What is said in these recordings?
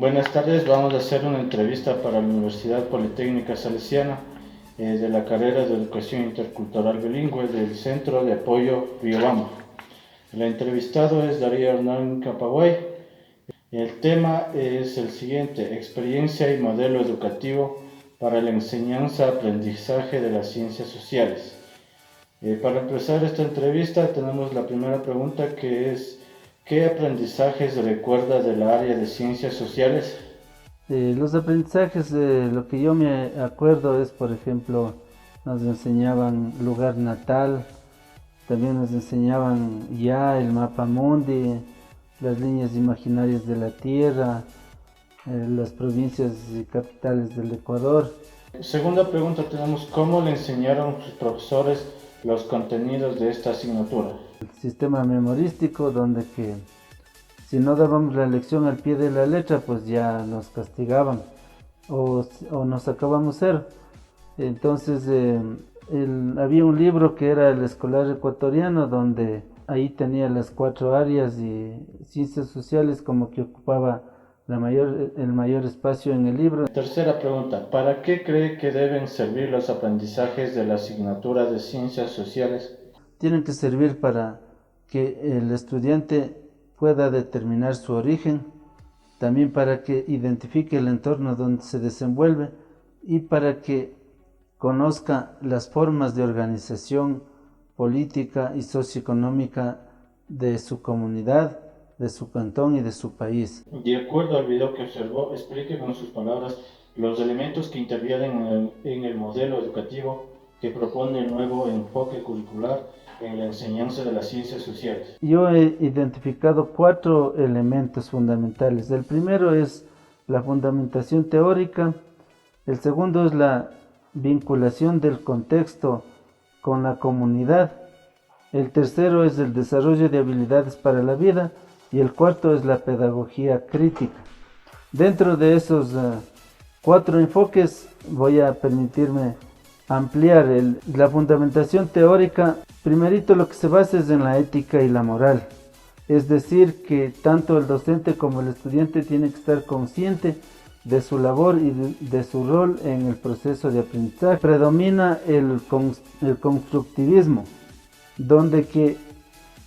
Buenas tardes, vamos a hacer una entrevista para la Universidad Politécnica Salesiana de la carrera de Educación Intercultural Bilingüe del Centro de Apoyo Riobamba. El entrevistado es Darío Hernán Capaguay. El tema es el siguiente: experiencia y modelo educativo para la enseñanza-aprendizaje de las ciencias sociales. Para empezar esta entrevista tenemos la primera pregunta, que es: ¿qué aprendizajes recuerda del área de ciencias sociales? Los aprendizajes, lo que yo me acuerdo es, por ejemplo, nos enseñaban lugar natal, también nos enseñaban ya el mapa mundi, las líneas imaginarias de la Tierra, las provincias y capitales del Ecuador. Segunda pregunta tenemos: ¿cómo le enseñaron sus profesores los contenidos de esta asignatura? El sistema memorístico, donde que si no dábamos la lección al pie de la letra, pues ya nos castigaban o nos sacábamos cero. Entonces había un libro que era el escolar ecuatoriano, donde ahí tenía las 4 áreas y ciencias sociales como que ocupaba el mayor espacio en el libro. Tercera pregunta: ¿para qué cree que deben servir los aprendizajes de la asignatura de ciencias sociales? Tienen que servir para que el estudiante pueda determinar su origen, también para que identifique el entorno donde se desenvuelve y para que conozca las formas de organización política y socioeconómica de su comunidad, de su cantón y de su país. De acuerdo al video que observó, explique con sus palabras los elementos que intervienen en el modelo educativo que propone el nuevo enfoque curricular en la enseñanza de las ciencias sociales. Yo he identificado 4 elementos fundamentales. El primero es la fundamentación teórica, el segundo es la vinculación del contexto con la comunidad, el tercero es el desarrollo de habilidades para la vida y el cuarto es la pedagogía crítica. Dentro de esos 4 enfoques voy a permitirme ampliar la fundamentación teórica. Primerito, lo que se basa es en la ética y la moral, es decir, que tanto el docente como el estudiante tienen que estar consciente de su labor y de su rol en el proceso de aprendizaje. Predomina el constructivismo, donde que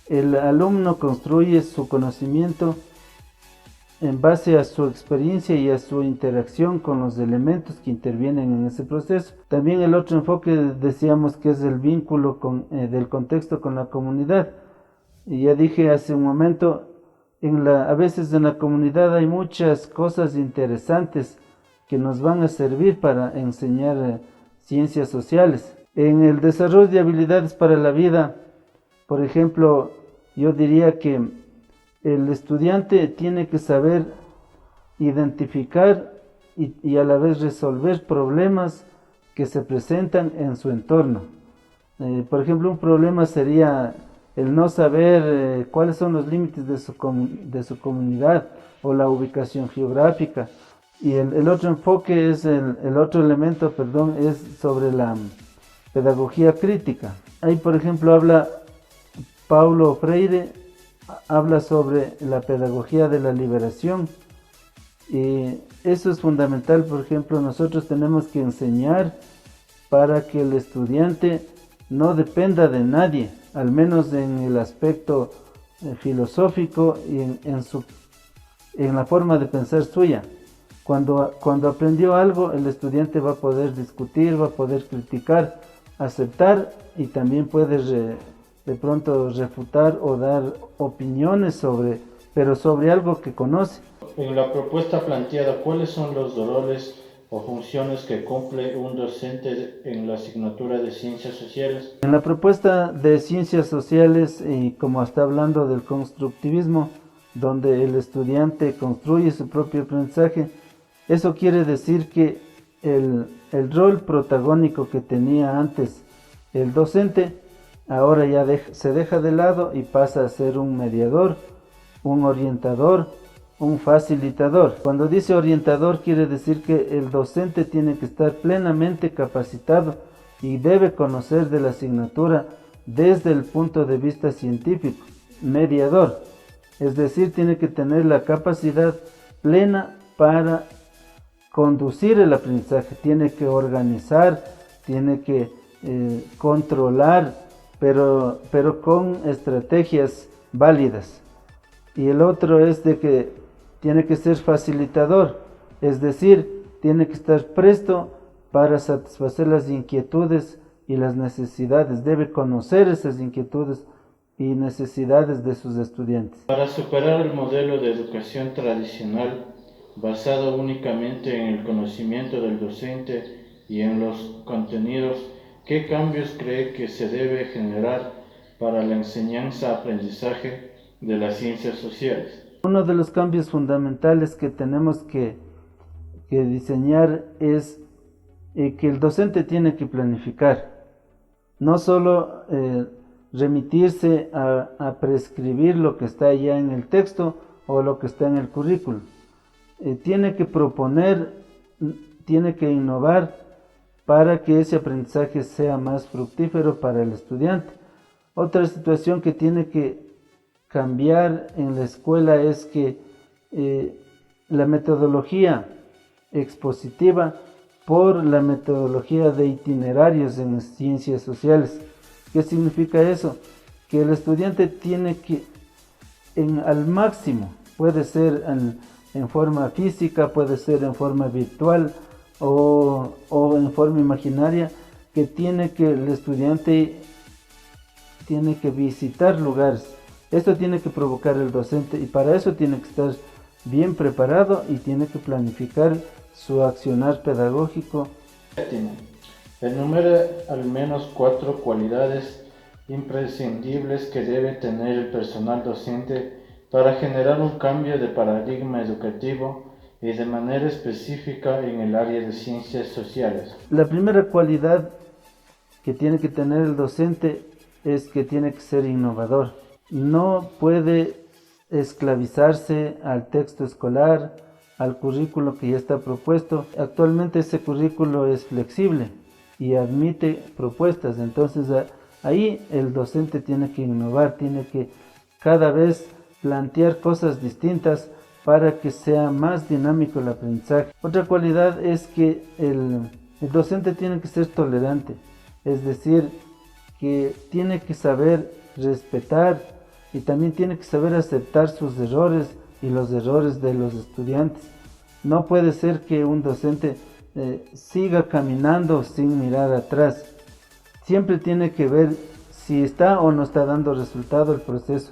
el alumno construye su conocimiento en base a su experiencia y a su interacción con los elementos que intervienen en ese proceso. También el otro enfoque decíamos que es el vínculo del contexto con la comunidad. Y ya dije hace un momento, a veces en la comunidad hay muchas cosas interesantes que nos van a servir para enseñar ciencias sociales. En el desarrollo de habilidades para la vida, por ejemplo, yo diría que el estudiante tiene que saber identificar y a la vez resolver problemas que se presentan en su entorno. Por ejemplo, un problema sería el no saber cuáles son los límites de su comunidad o la ubicación geográfica. Y el otro enfoque es el otro elemento, es sobre la pedagogía crítica. Ahí, por ejemplo, Paulo Freire habla sobre la pedagogía de la liberación, y eso es fundamental. Por ejemplo, nosotros tenemos que enseñar para que el estudiante no dependa de nadie, al menos en el aspecto filosófico y en la forma de pensar suya. Cuando aprendió algo, el estudiante va a poder discutir, va a poder criticar, aceptar y también puede de pronto refutar o dar opiniones pero sobre algo que conoce. En la propuesta planteada, ¿cuáles son los roles o funciones que cumple un docente en la asignatura de ciencias sociales? En la propuesta de ciencias sociales, y como está hablando del constructivismo, donde el estudiante construye su propio aprendizaje, eso quiere decir que el rol protagónico que tenía antes el docente, ahora ya se deja de lado y pasa a ser un mediador, un orientador, un facilitador. Cuando dice orientador, quiere decir que el docente tiene que estar plenamente capacitado y debe conocer de la asignatura desde el punto de vista científico. Mediador, es decir, tiene que tener la capacidad plena para conducir el aprendizaje, tiene que organizar, tiene que controlar, pero con estrategias válidas. Y el otro es de que tiene que ser facilitador, es decir, tiene que estar presto para satisfacer las inquietudes y las necesidades, debe conocer esas inquietudes y necesidades de sus estudiantes. Para superar el modelo de educación tradicional, basado únicamente en el conocimiento del docente y en los contenidos, ¿qué cambios cree que se debe generar para la enseñanza-aprendizaje de las ciencias sociales? Uno de los cambios fundamentales que tenemos que diseñar es que el docente tiene que planificar, no solo remitirse a prescribir lo que está ya en el texto o lo que está en el currículo. Tiene que proponer, tiene que innovar para que ese aprendizaje sea más fructífero para el estudiante. Otra situación que tiene que cambiar en la escuela es que la metodología expositiva por la metodología de itinerarios en las ciencias sociales. ¿Qué significa eso? Que el estudiante tiene que, al máximo, puede ser en forma física, puede ser en forma virtual o en forma imaginaria, que el estudiante tiene que visitar lugares. Esto tiene que provocar el docente y para eso tiene que estar bien preparado y tiene que planificar su accionar pedagógico. Enumera al menos 4 cualidades imprescindibles que debe tener el personal docente para generar un cambio de paradigma educativo y de manera específica en el área de ciencias sociales. La primera cualidad que tiene que tener el docente es que tiene que ser innovador. No puede esclavizarse al texto escolar, al currículo que ya está propuesto. Actualmente ese currículo es flexible y admite propuestas, entonces ahí el docente tiene que innovar, tiene que cada vez plantear cosas distintas para que sea más dinámico el aprendizaje. Otra cualidad es que el docente tiene que ser tolerante, es decir, que tiene que saber respetar y también tiene que saber aceptar sus errores y los errores de los estudiantes. No puede ser que un docente siga caminando sin mirar atrás. Siempre tiene que ver si está o no está dando resultado el proceso.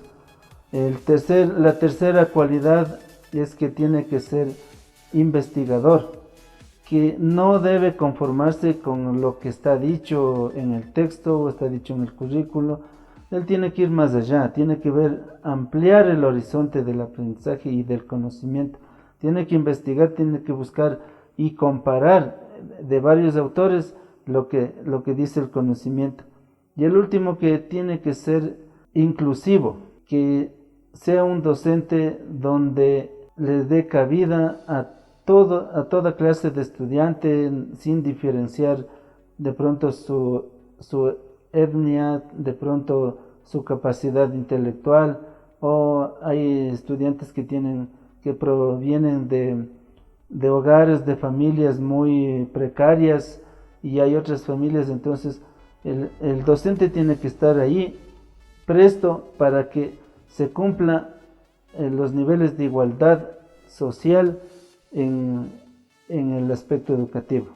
La tercera cualidad es que tiene que ser investigador, que no debe conformarse con lo que está dicho en el texto o está dicho en el currículo. Él tiene que ir más allá, tiene que ampliar el horizonte del aprendizaje y del conocimiento. Tiene que investigar, tiene que buscar y comparar de varios autores lo que dice el conocimiento. Y el último, que tiene que ser inclusivo, que sea un docente donde le dé cabida a toda clase de estudiante sin diferenciar de pronto su etnia, de pronto su capacidad intelectual, o hay estudiantes que provienen de hogares, de familias muy precarias, y hay otras familias. Entonces el docente tiene que estar ahí presto para que se cumpla los niveles de igualdad social en el aspecto educativo.